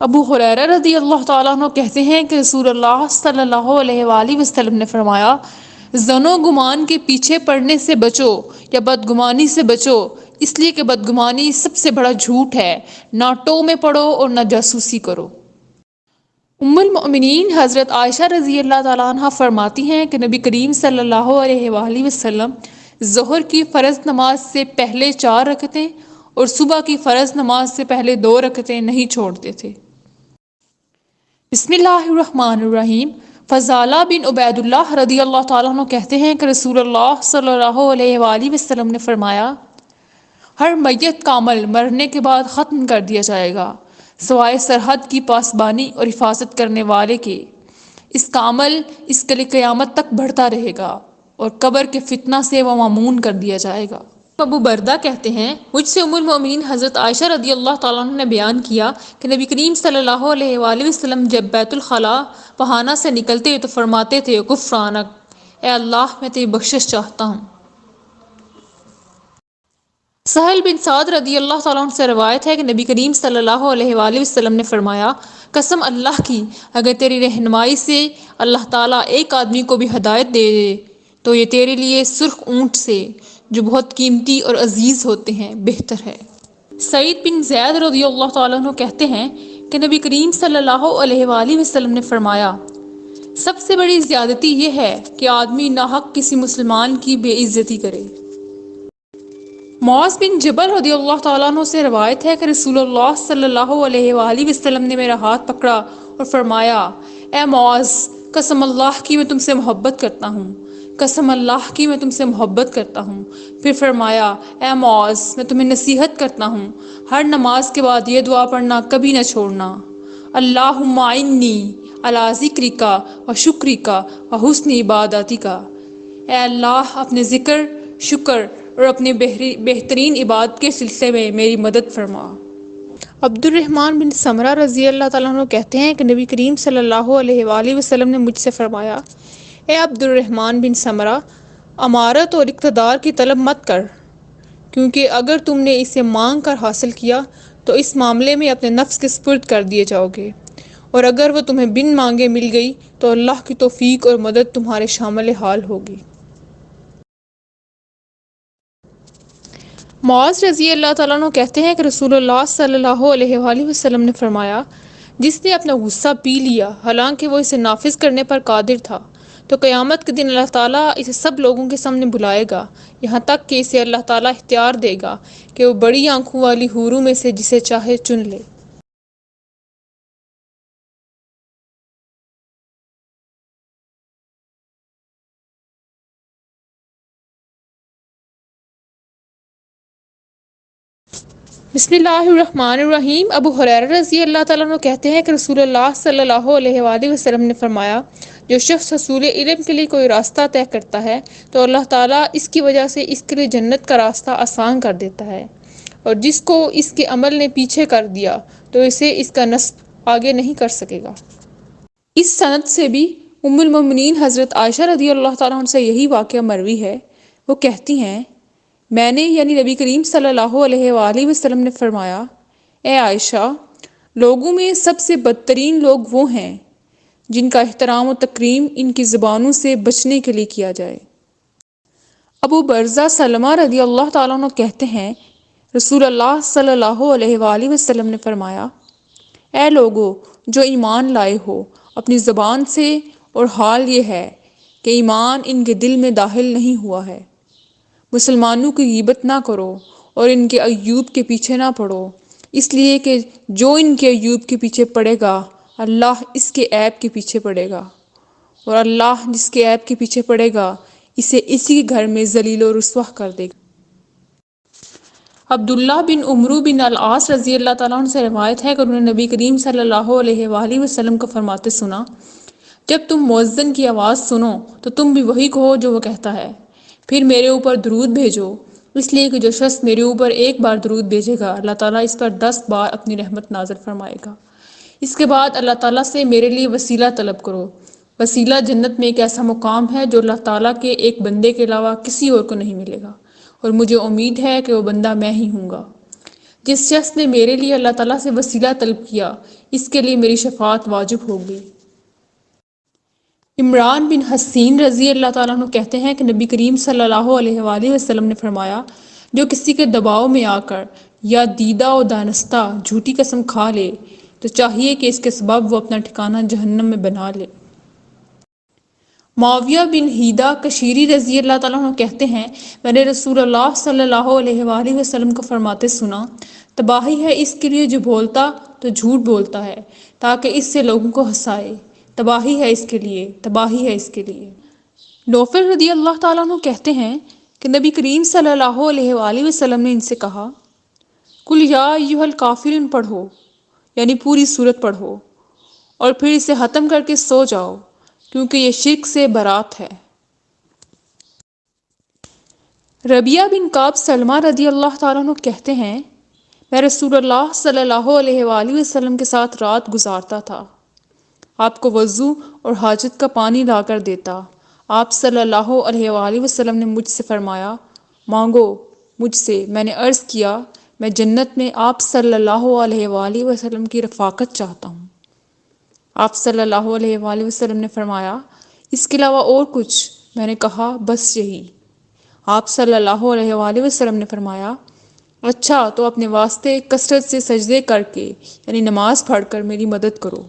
ابو ہریرہ رضی اللہ تعالیٰ عنہ کہتے ہیں کہ رسول اللہ صلی اللہ علیہ وآلہ وسلم نے فرمایا، ظن و گمان کے پیچھے پڑنے سے بچو یا بدگمانی سے بچو، اس لیے کہ بدگمانی سب سے بڑا جھوٹ ہے، نہ ٹو میں پڑو اور نہ جاسوسی کرو۔ ام المؤمنین حضرت عائشہ رضی اللہ تعالیٰ عنہ فرماتی ہیں کہ نبی کریم صلی اللہ علیہ وآلہ وسلم ظہر کی فرض نماز سے پہلے 4 رکعتیں اور صبح کی فرض نماز سے پہلے 2 رکعتیں نہیں چھوڑتے تھے۔ بسم اللہ الرحمن الرحیم۔ فضالہ بن عبید اللہ رضی اللہ تعالیٰ عنہ کہتے ہیں کہ رسول اللہ صلی اللہ علیہ وآلہ وسلم نے فرمایا، ہر میت کا عمل مرنے کے بعد ختم کر دیا جائے گا سوائے سرحد کی پاسبانی اور حفاظت کرنے والے کے، اس کا عمل اس کے لیے قیامت تک بڑھتا رہے گا اور قبر کے فتنہ سے وہ مامون کر دیا جائے گا۔ ابو بردہ کہتے ہیں، مجھ سے ام المؤمنین حضرت عائشہ رضی اللہ تعالیٰ عنہ نے بیان کیا کہ نبی کریم صلی اللہ علیہ وآلہ وسلم جب بیت الخلاء پہانا سے نکلتے تو فرماتے تھے، غفرانک، اے اللہ میں تیری بخشش چاہتا ہوں۔ سہل بن سعد رضی اللہ تعالیٰ عنہ سے روایت ہے کہ نبی کریم صلی اللہ علیہ وآلہ وسلم نے فرمایا، قسم اللہ کی، اگر تیری رہنمائی سے اللہ تعالیٰ ایک آدمی کو بھی ہدایت دے دے تو یہ تیرے لیے سرخ اونٹ سے جو بہت قیمتی اور عزیز ہوتے ہیں بہتر ہے۔ سعید بن زید رضی اللہ تعالیٰ عنہ کہتے ہیں کہ نبی کریم صلی اللہ علیہ وآلہ وسلم نے فرمایا، سب سے بڑی زیادتی یہ ہے کہ آدمی ناحق کسی مسلمان کی بے عزتی کرے۔ معاذ بن جبل رضی اللہ تعالیٰ عنہ سے روایت ہے کہ رسول اللہ صلی اللہ علیہ وآلہ وسلم نے میرا ہاتھ پکڑا اور فرمایا، اے معاذ، قسم اللہ کی میں تم سے محبت کرتا ہوں، قسم اللہ کی میں تم سے محبت کرتا ہوں۔ پھر فرمایا، اے معاذ، میں تمہیں نصیحت کرتا ہوں، ہر نماز کے بعد یہ دعا پڑھنا کبھی نہ چھوڑنا، اللہم اعنی علی ذکرک و شکرک و حسن عبادتک، اے اللہ اپنے ذکر، شکر اور اپنے بہترین عبادت کے سلسلے میں میری مدد فرما۔ عبد الرحمن بن سمرہ رضی اللہ تعالیٰ عنہ کہتے ہیں کہ نبی کریم صلی اللہ علیہ وآلہ وسلم نے مجھ سے فرمایا، اے عبد الرحمن بن سمرہ، امارت اور اقتدار کی طلب مت کر، کیونکہ اگر تم نے اسے مانگ کر حاصل کیا تو اس معاملے میں اپنے نفس کے سپرد کر دیے جاؤ گے، اور اگر وہ تمہیں بن مانگے مل گئی تو اللہ کی توفیق اور مدد تمہارے شامل حال ہوگی۔ معاذ رضی اللہ تعالیٰ عنہ کہتے ہیں کہ رسول اللہ صلی اللہ علیہ وآلہ وسلم نے فرمایا، جس نے اپنا غصہ پی لیا حالانکہ وہ اسے نافذ کرنے پر قادر تھا تو قیامت کے دن اللہ تعالیٰ اسے سب لوگوں کے سامنے بلائے گا، یہاں تک کہ اسے اللہ تعالیٰ اختیار دے گا کہ وہ بڑی آنکھوں والی حوروں میں سے جسے چاہے چن لے۔ بسم اللہ الرحمن الرحیم۔ ابو ہریرہ رضی اللہ تعالیٰ عنہ کہتے ہیں کہ رسول اللہ صلی اللہ علیہ وآلہ وسلم نے فرمایا، جو شخص حصول علم کے لیے کوئی راستہ طے کرتا ہے تو اللہ تعالیٰ اس کی وجہ سے اس کے لیے جنت کا راستہ آسان کر دیتا ہے، اور جس کو اس کے عمل نے پیچھے کر دیا تو اسے اس کا نسب آگے نہیں کر سکے گا۔ اس سند سے بھی ام المؤمنین حضرت عائشہ رضی اللہ تعالیٰ عنہ سے یہی واقعہ مروی ہے۔ وہ کہتی ہیں، میں نے یعنی نبی کریم صلی اللہ علیہ وآلہ وسلم نے فرمایا، اے عائشہ، لوگوں میں سب سے بدترین لوگ وہ ہیں جن کا احترام و تکریم ان کی زبانوں سے بچنے کے لیے کیا جائے۔ ابو برزہ سلمہ رضی اللہ تعالیٰ عنہ کہتے ہیں، رسول اللہ صلی اللہ علیہ وآلہ وسلم نے فرمایا، اے لوگو جو ایمان لائے ہو، اپنی زبان سے، اور حال یہ ہے کہ ایمان ان کے دل میں داخل نہیں ہوا ہے، مسلمانوں کی غیبت نہ کرو اور ان کے عیوب کے پیچھے نہ پڑو، اس لیے کہ جو ان کے عیوب کے پیچھے پڑے گا اللہ اس کے عیب کے پیچھے پڑے گا، اور اللہ جس کے عیب کے پیچھے پڑے گا اسے اسی گھر میں ذلیل و رسوا کر دے گا۔ عبداللہ بن عمرو بن العاص رضی اللہ تعالیٰ عنہ سے روایت ہے کہ انہوں نے نبی کریم صلی اللہ علیہ وآلہ وسلم کو فرماتے سنا، جب تم مؤذن کی آواز سنو تو تم بھی وہی کہو جو وہ کہتا ہے، پھر میرے اوپر درود بھیجو، اس لیے کہ جو شخص میرے اوپر ایک بار درود بھیجے گا اللہ تعالیٰ اس پر 10 بار اپنی رحمت نازل فرمائے گا۔ اس کے بعد اللہ تعالیٰ سے میرے لیے وسیلہ طلب کرو۔ وسیلہ جنت میں ایک ایسا مقام ہے جو اللہ تعالیٰ کے ایک بندے کے علاوہ کسی اور کو نہیں ملے گا، اور مجھے امید ہے کہ وہ بندہ میں ہی ہوں گا۔ جس شخص نے میرے لیے اللہ تعالیٰ سے وسیلہ طلب کیا اس کے لیے میری شفاعت واجب ہوگی۔ عمران بن حسین رضی اللہ تعالیٰ عنہ کہتے ہیں کہ نبی کریم صلی اللہ علیہ وآلہ وسلم نے فرمایا، جو کسی کے دباؤ میں آ کر یا دیدہ و دانستہ جھوٹی قسم کھا لے تو چاہیے کہ اس کے سبب وہ اپنا ٹھکانہ جہنم میں بنا لے۔ معاویہ بن حیدہ کشیری رضی اللہ تعالیٰ عنہ کہتے ہیں، میں نے رسول اللہ صلی اللہ علیہ وآلہ وسلم کو فرماتے سنا، تباہی ہے اس کے لیے جو بولتا تو جھوٹ بولتا ہے تاکہ اس سے لوگوں کو ہنسائے، تباہی ہے اس کے لیے، تباہی ہے اس کے لیے۔ نوفل رضی اللہ تعالیٰ عنہ کہتے ہیں کہ نبی کریم صلی اللہ علیہ وآلہ وسلم نے ان سے کہا، قل یا ایھا الکافرون پڑھو، یعنی پوری سورت پڑھو اور پھر اسے ختم کر کے سو جاؤ، کیونکہ یہ شرک سے برات ہے۔ ربیہ بن کعب سلمہ رضی اللہ تعالیٰ عنہ کہتے ہیں، میں رسول اللہ صلی اللہ علیہ وآلہ وسلم کے ساتھ رات گزارتا تھا، آپ کو وضو اور حاجت کا پانی لا کر دیتا۔ آپ صلی اللہ علیہ وآلہ وسلم نے مجھ سے فرمایا، مانگو مجھ سے۔ میں نے عرض کیا، میں جنت میں آپ صلی اللہ علیہ وآلہ وسلم کی رفاقت چاہتا ہوں۔ آپ صلی اللہ علیہ وآلہ وسلم نے فرمایا، اس کے علاوہ اور کچھ؟ میں نے کہا، بس یہی۔ آپ صلی اللہ علیہ وآلہ وسلم نے فرمایا، اچھا تو اپنے واسطے کثرت سے سجدے کر کے، یعنی نماز پڑھ کر میری مدد کرو۔